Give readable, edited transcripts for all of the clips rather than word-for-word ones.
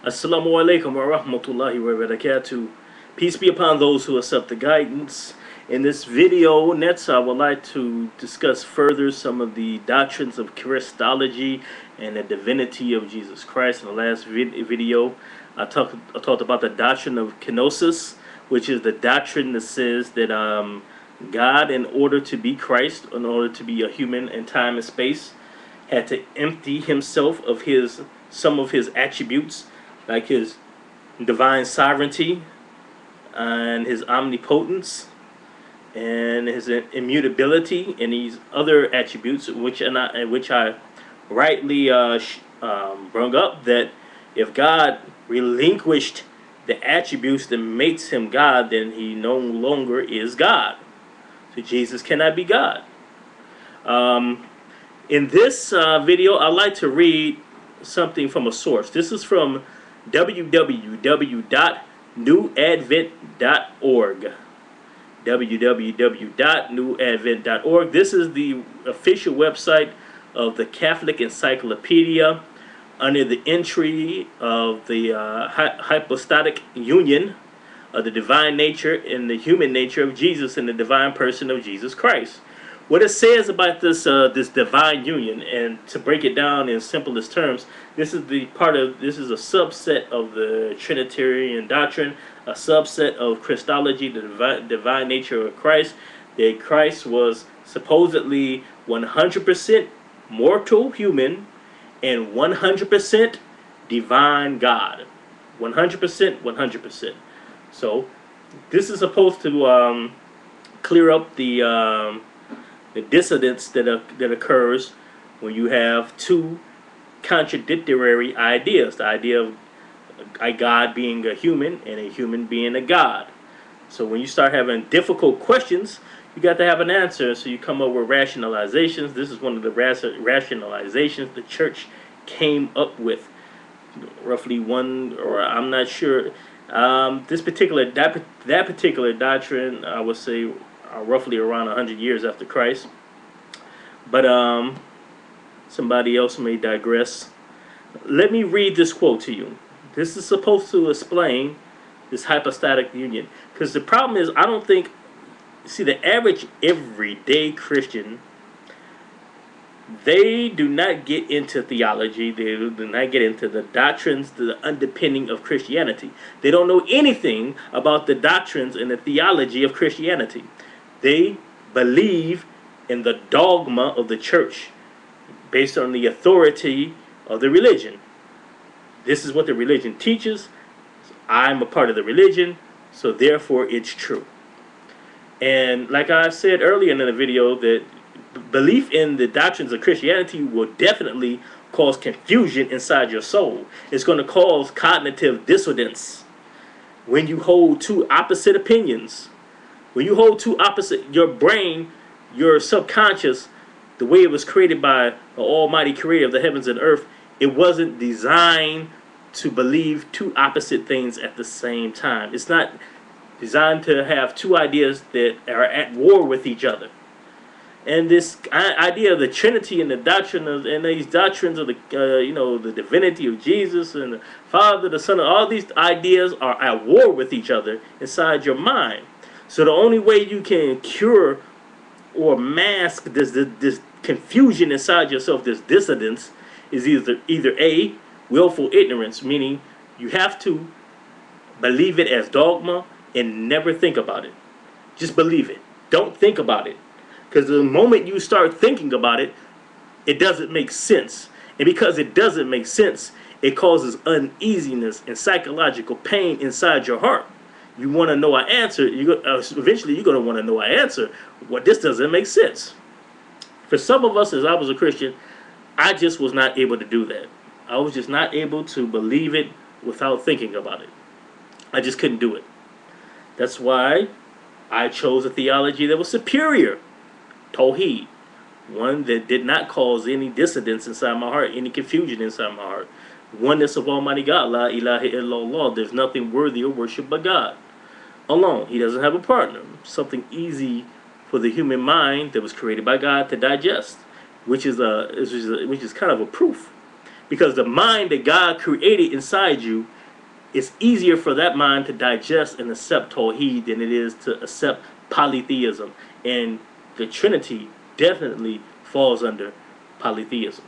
Assalamu alaikum wa rahmatullahi wa barakatuh. Peace be upon those who accept the guidance. In this video, I would like to discuss further some of the doctrines of Christology and the divinity of Jesus Christ. In the last video, I talked about the doctrine of kenosis, which is the doctrine that says that God, in order to be Christ, in order to be a human in time and space, had to empty himself of some of his attributes, like his divine sovereignty and his omnipotence and his immutability and these other attributes, which I rightly brung up, that if God relinquished the attributes that makes him God, then he no longer is God. So Jesus cannot be God. In this video, I'd like to read something from a source. This is from www.newadvent.org. www.newadvent.org. This is the official website of the Catholic Encyclopedia under the entry of the hypostatic union of the divine nature and the human nature of Jesus and the divine person of Jesus Christ. What it says about this divine union, and to break it down in simplest terms, this is a subset of the Trinitarian doctrine, a subset of Christology, the divine nature of Christ. That Christ was supposedly 100% mortal human and 100% divine God. 100%, 100%. So this is supposed to clear up the dissonance that occurs when you have two contradictory ideas. The idea of a God being a human and a human being a God. So when you start having difficult questions, you got to have an answer. So you come up with rationalizations. This is one of the rationalizations the church came up with. Roughly one, or I'm not sure. That particular doctrine, I would say, roughly around 100 years after Christ. But somebody else may digress. Let me read this quote to you. This is supposed to explain this hypostatic union. Because the problem is, I don't think, see, the average everyday Christian, they do not get into theology. They do not get into the doctrines, the underpinning of Christianity. They don't know anything about the doctrines and the theology of Christianity. They believe in the dogma of the church based on the authority of the religion. This is what the religion teaches. I'm a part of the religion, so therefore it's true. And like I said earlier in the video, that belief in the doctrines of Christianity will definitely cause confusion inside your soul. It's going to cause cognitive dissonance when you hold two opposite opinions. When you hold two opposite, your brain, your subconscious, the way it was created by the almighty creator of the heavens and earth, it wasn't designed to believe two opposite things at the same time. It's not designed to have two ideas that are at war with each other. And this idea of the Trinity and the doctrine of, and these doctrines of the the divinity of Jesus and the Father, the Son, all these ideas are at war with each other inside your mind. So the only way you can cure or mask this confusion inside yourself, this dissonance, is either A, willful ignorance, meaning you have to believe it as dogma and never think about it. Just believe it. Don't think about it. Because the moment you start thinking about it, it doesn't make sense. And because it doesn't make sense, it causes uneasiness and psychological pain inside your heart. You want to know an answer. Eventually, you're going to want to know an answer. Well, this doesn't make sense. For some of us, as I was a Christian, I just was not able to do that. I was just not able to believe it without thinking about it. I just couldn't do it. That's why I chose a theology that was superior. Tawheed. One that did not cause any dissonance inside my heart, any confusion inside my heart. Oneness of Almighty God. La ilaha illallah. There's nothing worthy of worship but God alone. He doesn't have a partner. Something easy for the human mind that was created by God to digest, which is kind of a proof Because the mind that God created inside you, it's easier for that mind to digest and accept Tawheed than it is to accept polytheism. And the Trinity definitely falls under polytheism.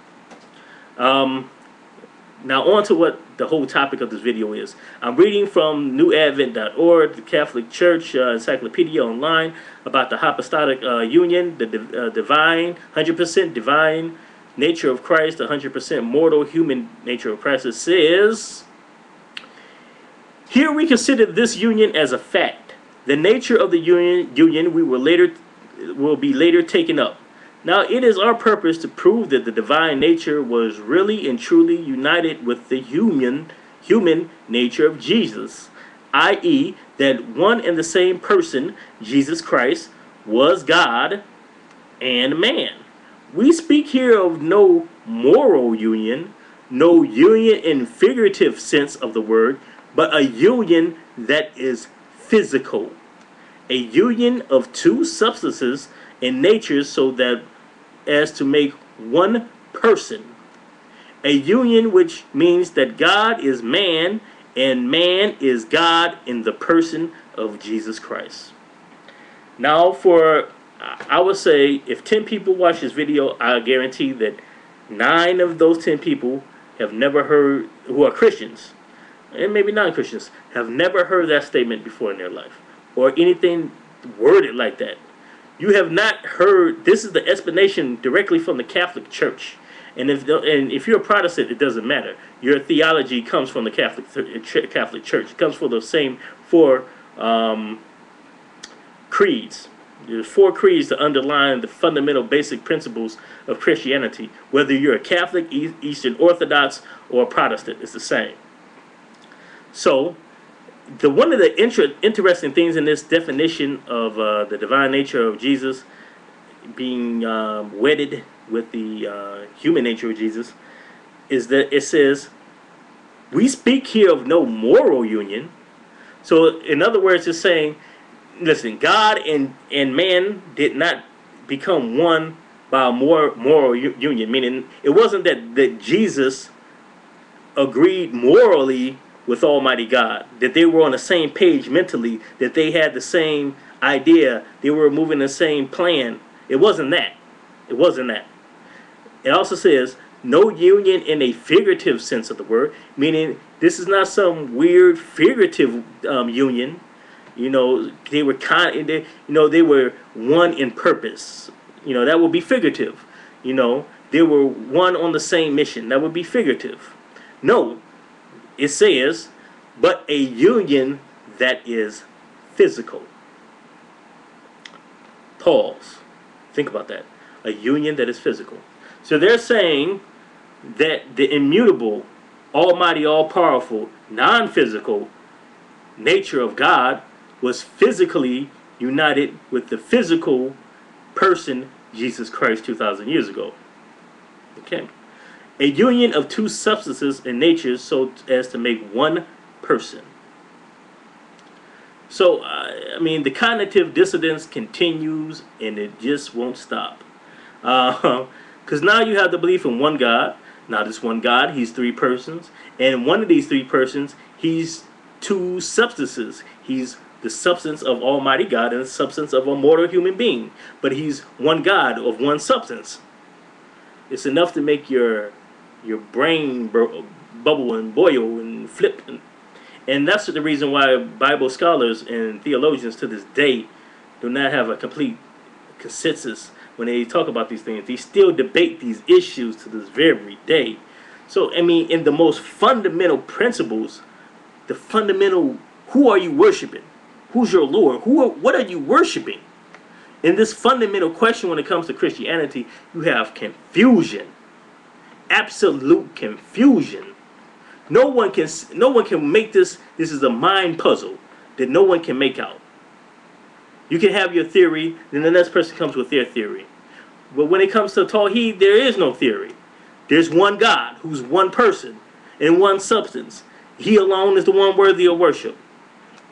Now on to what the whole topic of this video is. I'm reading from newadvent.org, the Catholic Church Encyclopedia Online, about the hypostatic union, the divine, 100% divine nature of Christ, the 100% mortal human nature of Christ. It says, here we consider this union as a fact. The nature of the union will be later taken up. Now it is our purpose to prove that the divine nature was really and truly united with the human nature of Jesus, i.e. that one and the same person, Jesus Christ, was God and man. We speak here of no moral union, no union in figurative sense of the word, but a union that is physical. A union of two substances and natures so that as to make one person. A union which means that God is man and man is God in the person of Jesus Christ. Now I would say if 10 people watch this video, I guarantee that 9 of those 10 people have never heard, who are Christians, and maybe non-Christians, have never heard that statement before in their life, or anything worded like that. You have not heard, this is the explanation directly from the Catholic Church. And if you're a Protestant, it doesn't matter. Your theology comes from the Catholic Church. It comes from the same 4 creeds. There's 4 creeds to underline the fundamental basic principles of Christianity. Whether you're a Catholic, Eastern Orthodox, or a Protestant, it's the same. So, one of the interesting things in this definition of the divine nature of Jesus being wedded with the human nature of Jesus is that it says, we speak here of no moral union. So in other words, it's saying, listen, God and man did not become one by a moral union, meaning it wasn't that Jesus agreed morally with Almighty God, that they were on the same page mentally, that they had the same idea, they were moving the same plan. It wasn't that. It wasn't that. It also says no union in a figurative sense of the word, meaning this is not some weird figurative union. You know, they were they were one in purpose. You know, that would be figurative. You know, they were one on the same mission. That would be figurative. No. It says, but a union that is physical. Pause. Think about that. A union that is physical. So they're saying that the immutable, almighty, all-powerful, non-physical nature of God was physically united with the physical person, Jesus Christ, 2,000 years ago. Okay. A union of two substances and natures so as to make one person. So, I mean, the cognitive dissonance continues and it just won't stop. Because now you have the belief in one God. Now this one God, he's 3 persons. And one of these 3 persons, he's 2 substances. He's the substance of Almighty God and the substance of a mortal human being. But he's one God of one substance. It's enough to make your brain bubble and boil and flip. And that's the reason why Bible scholars and theologians to this day do not have a complete consensus when they talk about these things. They still debate these issues to this very day. So, I mean, in the most fundamental principles, the fundamental, who are you worshiping? Who's your Lord? What are you worshiping? In this fundamental question when it comes to Christianity, you have confusion. Absolute confusion. No one can make this is a mind puzzle that no one can make out. You can have your theory, then the next person comes with their theory. But when it comes to Tawheed, there is no theory. There's one God who's one person and one substance. He alone is the one worthy of worship.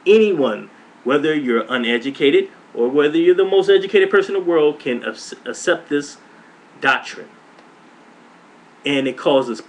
Anyone, whether you're uneducated or whether you're the most educated person in the world, can accept this doctrine. And it causes